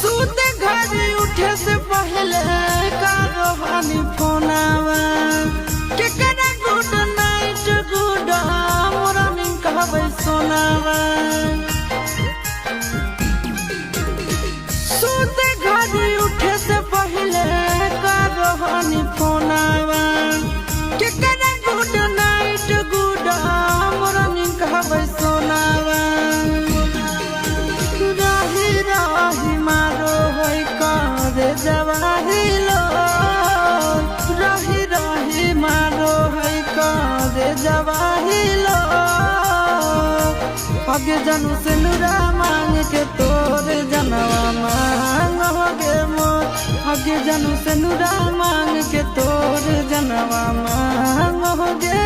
सूते घड़ी उठे से पहले करो हानि फोनावा के करे गुड नाइट गुड मॉर्निंग कहबै सोनावा। सूते घड़ी उठे से पहले करो हानि फोनावा के करे गुड नाइट गुड मॉर्निंग कहबै सोनावा। राही राही मारो होई करे जवाहिलो राही राही मारो होई करे जवाहिलो। आगे जानू से नुरा मांग के तोर जनवा मांग होगे मोर। आगे जानू से नुरा मांग के तोर जनवा मांग होगे